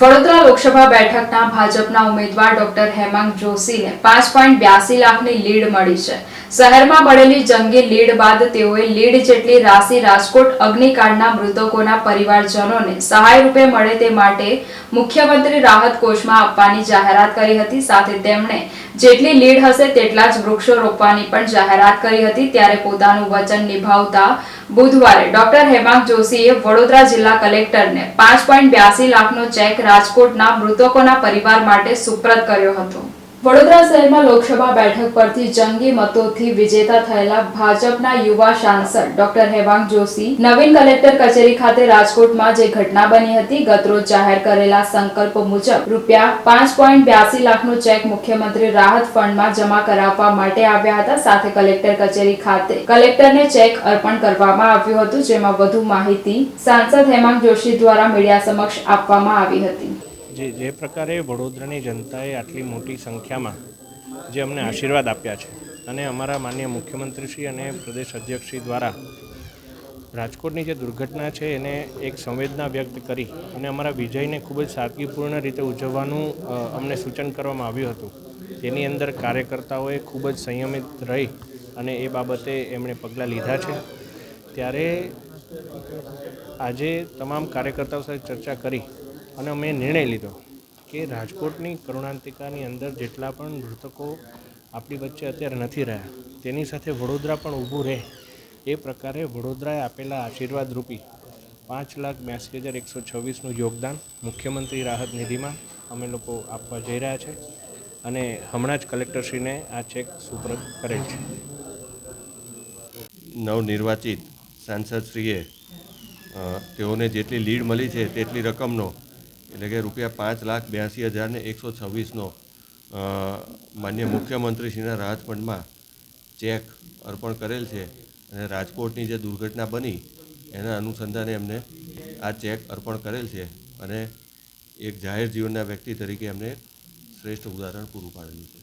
વડોદરા લોકસભા બેઠકના ભાજપના ઉમેદવાર ડોક્ટર હેમાંગ જોશીને 5.82 લાખની લીડ મળી છે। શહેરમાં મળેલી જંગી લીડ બાદ તેઓએ લીડ જેટલી રાશિ રાજકોટ અગ્નિકાંડના મૃતકોના પરિવારજનોને સહાય રૂપે મળે તે માટે મુખ્યમંત્રી રાહત કોષમાં આપવાની જાહેરાત કરી હતી। સાથે તેમણે જેટલી લીડ હશે તેટલા જ વૃક્ષો રોપવાની પણ જાહેરાત કરી હતી। ત્યારે પોતાનું વચન નિભાવતા બુધવારે ડોક્ટર હેમાંગ જોશીએ વડોદરા જિલ્લા કલેક્ટરને 5.82 લાખનો ચેક રાજકોટના મૃતકોના પરિવાર માટે સુપ્રત કર્યો હતો। વડોદરા શહેરમાં લોકસભા બેઠક પરથી જંગી મતોથી વિજેતા થયેલા ભાજપના યુવા સાંસદ ડોક્ટર હેમાંગ જોશી નવીન કલેક્ટર કચેરી ખાતે રાજકોટમાં જે ઘટના બની હતી, ગતરોજ જાહેર કરેલા સંકલ્પ મુજબ રૂપિયા 5.82 લાખનો ચેક મુખ્યમંત્રી રાહત ફંડમાં જમા કરાવવા માટે આવ્યા હતા। સાથે કલેક્ટર કચેરી ખાતે કલેક્ટરને ચેક અર્પણ કરવામાં આવ્યું હતું, જેમાં વધુ માહિતી સાંસદ હેમાંગ જોશી દ્વારા મીડિયા સમક્ષ આપવામાં આવી હતી। જે પ્રકારે વડોદરાની જનતાએ આટલી મોટી સંખ્યામાં જે અમને આશીર્વાદ આપ્યા છે અને અમારા માનનીય મુખ્યમંત્રીશ્રી અને પ્રદેશ અધ્યક્ષશ્રી દ્વારા રાજકોટની જે દુર્ઘટના છે એને એક સંવેદના વ્યક્ત કરી અને અમારા વિજયને ખૂબ જ સાદગીપૂર્ણ રીતે ઉજવવાનું અમને સૂચન કરવામાં આવ્યું હતું। તેની અંદર કાર્યકર્તાઓએ ખૂબ જ સંયમિત રહી અને એ બાબતે એમણે પગલાં લીધા છે। ત્યારે આજે તમામ કાર્યકર્તાઓ સાથે ચર્ચા કરી અને અમે નિર્ણય લીધો કે રાજકોટની કરુણાંતિકાની અંદર જેટલા પણ મૃતકો આપણી વચ્ચે અત્યારે નથી રહ્યા તેની સાથે વડોદરા પણ ઊભું રહે એ પ્રકારે વડોદરાએ આપેલા આશીર્વાદ રૂપી 5,82,126નું યોગદાન મુખ્યમંત્રી રાહત નિધિમાં અમે લોકો આપવા જઈ રહ્યા છે અને હમણાં જ કલેક્ટરશ્રીને આ ચેક સુપરત કરેલ છે। નવનિર્વાચિત સાંસદશ્રીએ તેઓને જેટલી લીડ મળી છે તેટલી રકમનો એટલે કે રૂપિયા 5,82,126નો માન્ય મુખ્યમંત્રીશ્રીના રાહત ફંડમાં ચેક અર્પણ કરેલ છે અને રાજકોટની જે દુર્ઘટના બની એના અનુસંધાને એમને આ ચેક અર્પણ કરેલ છે અને એક જાહેર જીવનના વ્યક્તિ તરીકે એમને શ્રેષ્ઠ ઉદાહરણ પૂરું પાડેલું છે।